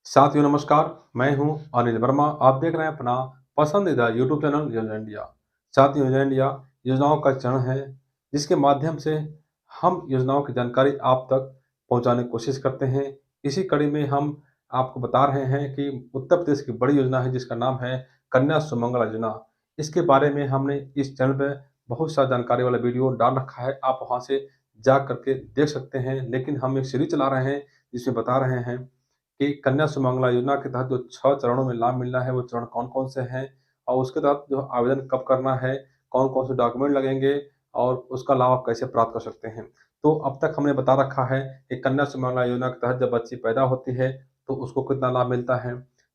साथियों नमस्कार, मैं हूं अनिल वर्मा। आप देख रहे हैं अपना पसंदीदा यूट्यूब चैनल योजना इंडिया। साथियों, योजना इंडिया योजनाओं का चरण है जिसके माध्यम से हम योजनाओं की जानकारी आप तक पहुंचाने की कोशिश करते हैं। इसी कड़ी में हम आपको बता रहे हैं कि उत्तर प्रदेश की बड़ी योजना है जिसका नाम है कन्या सुमंगला योजना। इसके बारे में हमने इस चैनल पे बहुत सा जानकारी वाला वीडियो डाल रखा है, आप वहां से जा करके देख सकते हैं। लेकिन हम एक सीरीज चला रहे हैं जिसमें बता रहे हैं कि कन्या सुमंगला योजना के तहत जो 6 चरणों में लाभ मिल रहा है, वो चरण कौन-कौन से हैं और उसके तहत जो आवेदन कब करना है, कौन-कौन से डॉक्यूमेंट लगेंगे और उसका लाभ आप कैसे प्राप्त कर सकते हैं। तो अब तक हमने बता रखा है कि कन्या सुमंगला योजना के तहत जब बच्ची पैदा होती है, तो उसको कितना लाभ मिलता है।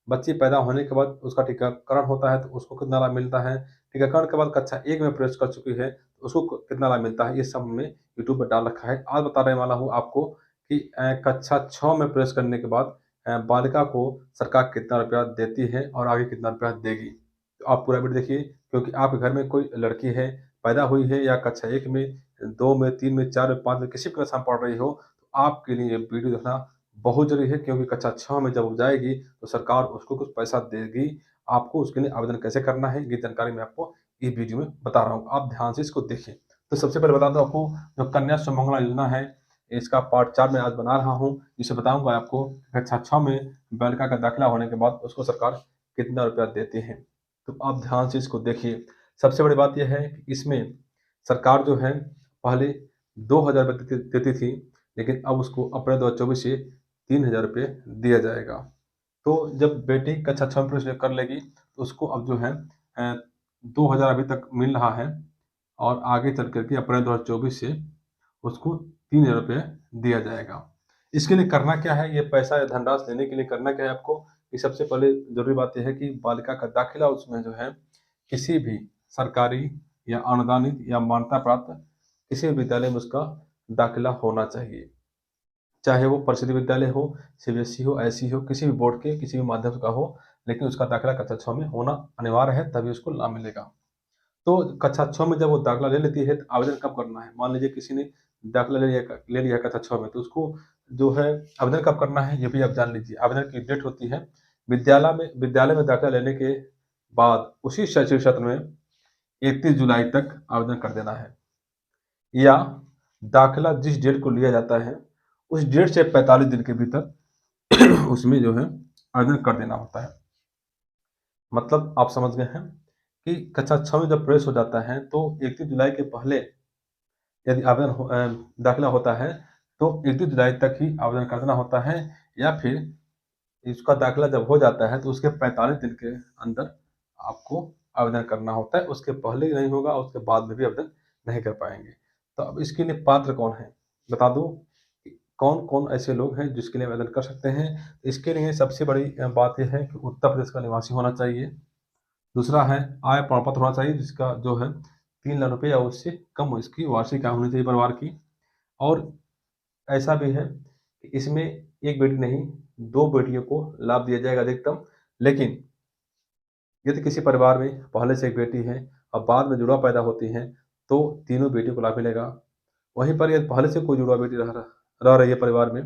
बच्ची पैदा होने के बाद उसका टीकाकरण होता है, तो उसको कितना लाभ मिलता है। टीकाकरण के बाद कक्षा 1 में प्रवेश कर चुकी है, तो उसको कितना लाभ मिलता है। ये सब हमने यूट्यूब पर डाल रखा है। आज बताने वाला हूँ आपको कि कक्षा 6 में प्रवेश करने के बाद बालिका को सरकार कितना रुपया देती है और आगे कितना रुपया देगी। तो आप पूरा वीडियो देखिए, क्योंकि आपके घर में कोई लड़की है, पैदा हुई है या कक्षा 1 में, 2 में, 3 में, 4 में, 5 में किसी भी कक्षा में पढ़ रही हो, तो आपके लिए ये वीडियो देखना बहुत ज़रूरी है, क्योंकि कक्षा 6 में जब वो जाएगी तो सरकार उसको कुछ पैसा देगी। आपको उसके लिए आवेदन कैसे करना है, ये जानकारी मैं आपको इस वीडियो में बता रहा हूँ। आप ध्यान से इसको देखिए। तो सबसे पहले बता दूँ आपको, जो कन्या सुमंगला योजना है, इसका पार्ट 4 मैं आज बना रहा हूँ, जिसे बताऊँगा आपको कक्षा 6 में बालिका का दाखिला होने के बाद उसको सरकार कितना रुपया देती है। तो आप ध्यान से इसको देखिए। सबसे बड़ी बात ये है कि इसमें सरकार जो है पहले 2,000 रुपए देती थी, लेकिन अब उसको अप्रैल 2024 से 3,000 रुपए दिया जाएगा। तो जब बेटी कक्षा 6 में प्रवेश कर लेगी, तो उसको अब जो है 2,000 अभी तक मिल रहा है और आगे चल कर के अप्रैल 2024 से उसको 3,000 रुपए दिया जाएगा। इसके लिए करना क्या है, ये पैसा या धनराशि देने के लिए करना क्या है आपको, कि सबसे पहले ज़रूरी बात ये है कि बालिका का दाखिला उसमें जो है किसी भी सरकारी या अनुदानित या मान्यता प्राप्त किसी भी विद्यालय में उसका दाखिला होना चाहिए। चाहे वो परिषद विद्यालय हो, सीबीएसई हो, आईसीएसई हो, किसी भी बोर्ड के किसी भी माध्यम का हो, लेकिन उसका दाखिला कक्षा 6 में होना अनिवार्य है, तभी उसको लाभ मिलेगा। तो कक्षा 6 में जब वो दाखिला ले लेती है, तो आवेदन कब करना है? मान लीजिए किसी ने दाखिला ले लिया कक्षा 6 में, तो उसको जो है आवेदन कब करना है, ये भी आप जान लीजिए। आवेदन की डेट होती है विद्यालय में दाखिला लेने के बाद उसी शैक्षणिक सत्र में 31 जुलाई तक आवेदन कर देना है, या दाखिला जिस डेट को लिया जाता है, उस डेट से 45 दिन के भीतर उसमें जो है आवेदन कर देना होता है। मतलब आप समझ गए हैं कि कक्षा 6 में जब प्रवेश हो जाता है, तो 31 जुलाई के पहले यदि दाखिला होता है, तो 31 जुलाई तक ही आवेदन कर देना होता है, या फिर इसका दाखिला जब हो जाता है, तो उसके 45 दिन के अंदर आपको आवेदन करना होता है। उसके पहले नहीं होगा, उसके बाद में भी आवेदन नहीं कर पाएँगे। तो अब इसके लिए पात्र कौन है? बता दूँ कि कौन-कौन ऐसे लोग हैं जिसके लिए आवेदन कर सकते हैं? इसके लिए सबसे बड़ी बात ये है कि उत्तर प्रदेश का निवासी होना चाहिए। दूसरा है आय प्रमाण पत्र होना चाहिए, जिसका जो है 3 लाख रुपए या उससे कम इसकी वार्षिक आय होनी चाहिए परिवार की। और ऐसा भी है कि इसमें 1 बेटी नहीं, 2 बेटियों को लाभ दिया जाएगा अधिकतम। लेकिन यदि किसी परिवार में पहले से 1 बेटी है और बाद में जुड़वा पैदा होती हैं, तो तीनों बेटियों को लाभ मिलेगा। वहीं पर यदि पहले से कोई जुड़वा बेटी रह रही है परिवार में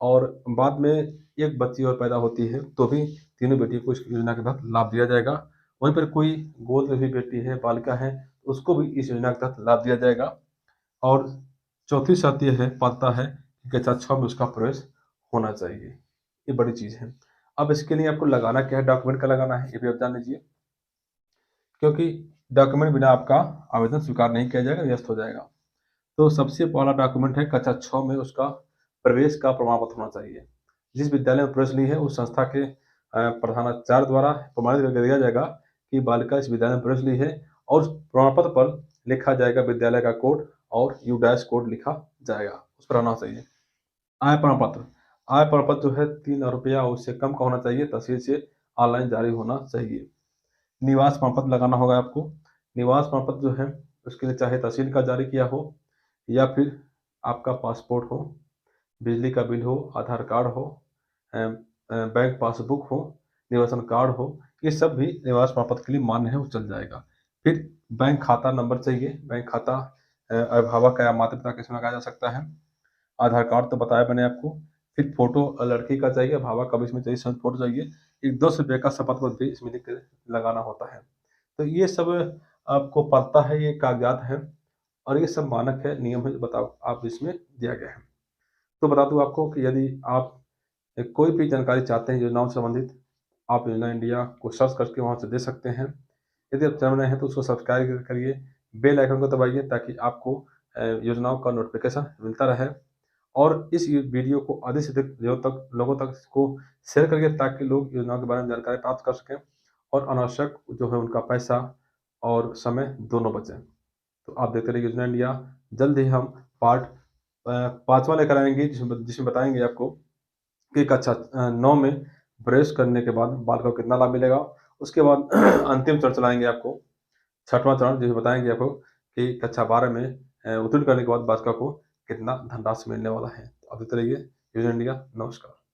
और बाद में 1 बच्ची और पैदा होती है, तो भी तीनों बेटियों को इस योजना के तहत लाभ दिया जाएगा। वहीं पर कोई गोद में हुई बेटी है, बालिका है, उसको भी इस योजना के तहत लाभ दिया जाएगा। और चौथी शर्त ये है, पात्रता है कि कक्षा 6 में उसका प्रवेश होना चाहिए। ये बड़ी चीज़ है। अब इसके लिए आपको लगाना क्या है, डॉक्यूमेंट क्या लगाना है, ये भी आप जान लीजिए। क्योंकि डॉक्यूमेंट बिना आपका आवेदन स्वीकार नहीं किया जाएगा, निरस्त हो जाएगा। तो सबसे पहला डॉक्यूमेंट है कक्षा 6 में उसका प्रवेश का प्रमाण पत्र होना चाहिए। जिस विद्यालय में प्रवेश ली है, उस संस्था के प्रधानाचार्य द्वारा प्रमाणित करके दिया जाएगा कि बालिका इस विद्यालय में प्रवेश ली है, और उस प्रमाण पत्र पर लिखा जाएगा विद्यालय का कोड और यू-डैश कोड लिखा जाएगा, उस पर आना चाहिए। आय प्रमाण पत्र, आय प्रमाण पत्र जो है 3 लाख रुपया और उससे कम का होना चाहिए, तहसील से ऑनलाइन जारी होना चाहिए। निवास प्रमाण पत्र लगाना होगा आपको। निवास प्रमाण पत्र जो है, उसके लिए चाहे तहसील का जारी किया हो या फिर आपका पासपोर्ट हो, बिजली का बिल हो, आधार कार्ड हो, बैंक पासबुक हो, निवासन कार्ड हो, ये सब भी निवास प्रमाण पत्र के लिए मान्य है, वो चल जाएगा। फिर बैंक खाता नंबर चाहिए, बैंक खाता अभिभावक या माता-पिता के इसमें लगाया जा सकता है। आधार कार्ड तो बताया मैंने आपको। एक फ़ोटो लड़की का चाहिए, भावा का भी इसमें चाहिए, संग फ़ोटो चाहिए। एक ₹10 का शपथ पत्र भी इसमें लिख के लगाना होता है। तो ये सब आपको पता है, ये कागज़ात हैं और ये सब मानक है, नियम है, जो बताओ आप इसमें दिया गया है। तो बता दूँ आपको कि यदि आप कोई भी जानकारी चाहते हैं योजनाओं से संबंधित, आप योजना इंडिया को सर्च करके वहाँ से दे सकते हैं। यदि आप चैनल में नए हैं तो उसको सब्सक्राइब करिए, बेल आइकन को दबाइए ताकि आपको योजनाओं का नोटिफ़िकेशन मिलता रहे और इस वीडियो को अधिक से अधिक लोगों तक इसको शेयर करिए ताकि लोग योजनाओं के बारे में जानकारी प्राप्त कर सकें और अनावश्यक जो है उनका पैसा और समय दोनों बचें। तो आप देखते रहिए योजना इंडिया। जल्द ही हम पार्ट 5वां लेकर आएँगे जिसमें जिसमें बताएँगे आपको कि कक्षा 9 में प्रवेश करने के बाद बालकों को कितना लाभ मिलेगा। उसके बाद अंतिम चरण चलाएँगे आपको, 6वां चरण जिसमें बताएँगे आपको कि कक्षा 12 में उत्तीर्ण करने के बाद बालिका को कितना धनराशि मिलने वाला है। तो आप देखते रहिए न्यूज़ इंडिया। नमस्कार।